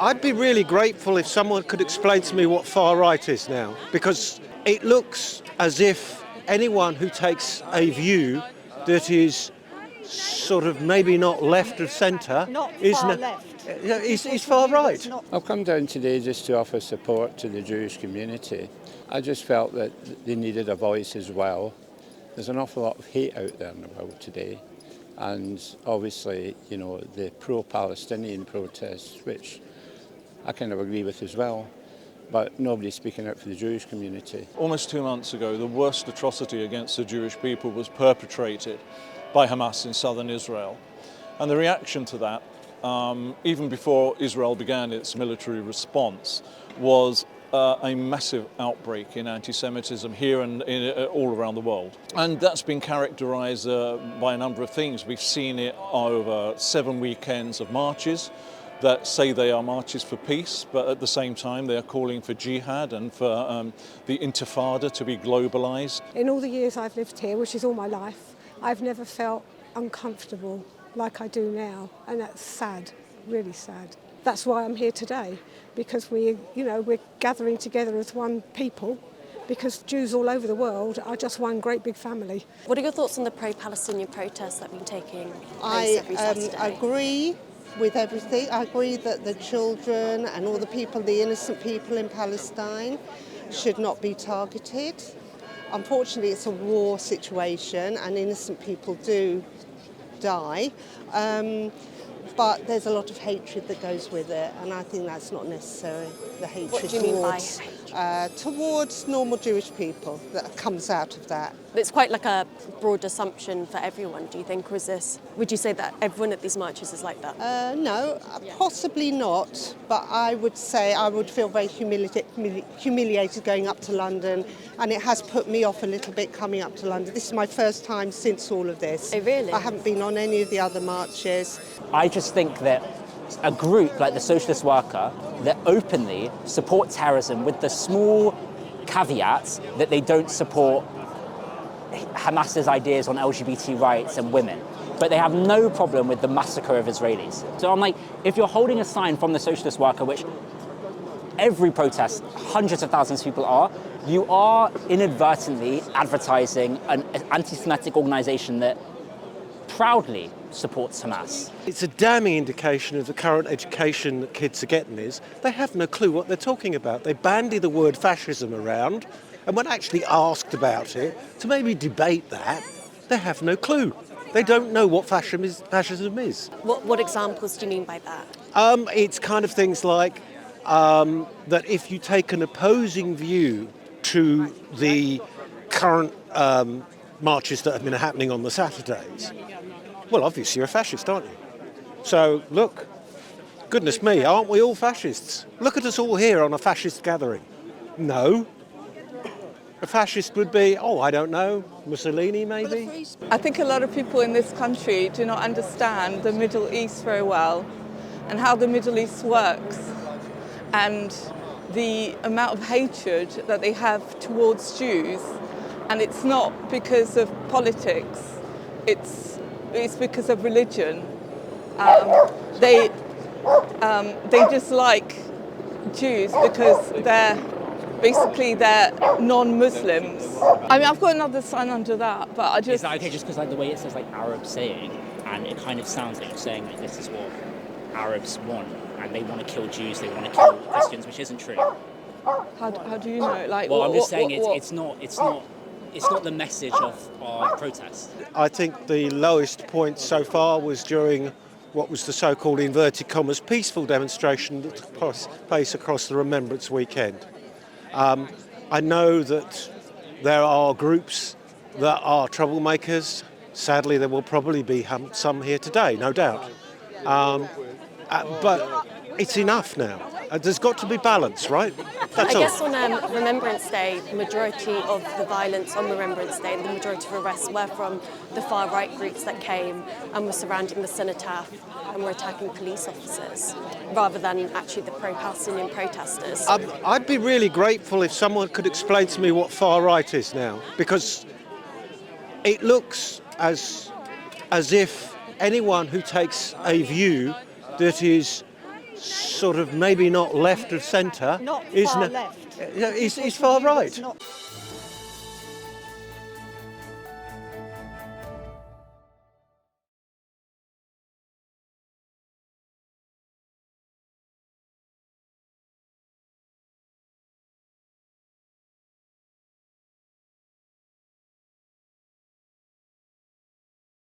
I'd be really grateful if someone could explain to me what far right is now, because it looks as if anyone who takes a view that is sort of maybe not left of centre is far right. I've come down today just to offer support to the Jewish community. I just felt that they needed a voice as well. There's an awful lot of hate out there in the world today, and obviously, you know, the pro-Palestinian protests, which I kind of agree with as well, but nobody's speaking out for the Jewish community. Almost 2 months ago, the worst atrocity against the Jewish people was perpetrated by Hamas in southern Israel. And the reaction to that, even before Israel began its military response, was a massive outbreak in anti-Semitism here and all around the world. And that's been characterized by a number of things. We've seen it over 7 weekends of marches that say they are marches for peace, but at the same time they are calling for jihad and for the intifada to be globalised. In all the years I've lived here, which is all my life, I've never felt uncomfortable like I do now, and that's sad, really sad. That's why I'm here today, because we're gathering together as one people, because Jews all over the world are just one great big family. What are your thoughts on the pro-Palestinian protests that have been taking place every Saturday? I agree with everything. I agree that the children and all the people, the innocent people in Palestine, should not be targeted. Unfortunately, it's a war situation and innocent people do die. But there's a lot of hatred that goes with it, and I think that's not necessary. The hatred What do you mean by hatred? Towards normal Jewish people that comes out of that. It's quite like a broad assumption for everyone, do you think? Or would you say that everyone at these marches is like that? No, possibly not, but I would say I would feel very humiliated going up to London, and it has put me off a little bit coming up to London. This is my first time since all of this. Oh, really? I haven't been on any of the other marches. I just think that a group like the Socialist Worker that openly support terrorism with the small caveats that they don't support Hamas's ideas on LGBT rights and women, but they have no problem with the massacre of Israelis. So I'm like, if you're holding a sign from the Socialist Worker, which every protest, hundreds of thousands of people are, you are inadvertently advertising an anti-Semitic organisation that proudly supports Hamas. It's a damning indication of the current education that kids are getting is they have no clue what they're talking about. They bandy the word fascism around, and when actually asked about it, to maybe debate that, they have no clue. They don't know what fascism is. What examples do you mean by that? It's kind of things like that if you take an opposing view to the current marches that have been happening on the Saturdays, well, obviously you're a fascist, aren't you? So, look, goodness me, aren't we all fascists? Look at us all here on a fascist gathering. No. A fascist would be, I don't know, Mussolini maybe? I think a lot of people in this country do not understand the Middle East very well and how the Middle East works and the amount of hatred that they have towards Jews. And it's not because of politics, it's because of religion. They dislike Jews because they're non-Muslims. I mean, I've got another sign under that, but I just... Is that okay, just because like the way it says like Arab saying, and it kind of sounds like you're saying like this is what Arabs want, and they want to kill Jews, they want to kill Christians, which isn't true. How do you know? Like, well, I'm just saying it's not the message of our protest. I think the lowest point so far was during what was the so-called inverted commas peaceful demonstration that took place across the Remembrance weekend. I know that there are groups that are troublemakers. Sadly, there will probably be some here today, no doubt. But it's enough now. There's got to be balance, right? That's all. I guess on Remembrance Day, the majority of the violence on Remembrance Day and the majority of arrests were from the far-right groups that came and were surrounding the cenotaph and were attacking police officers, rather than actually the pro-Palestinian protesters. I'd be really grateful if someone could explain to me what far-right is now, because it looks as if anyone who takes a view that is sort of maybe not left of centre, Not is far left. is far right. Not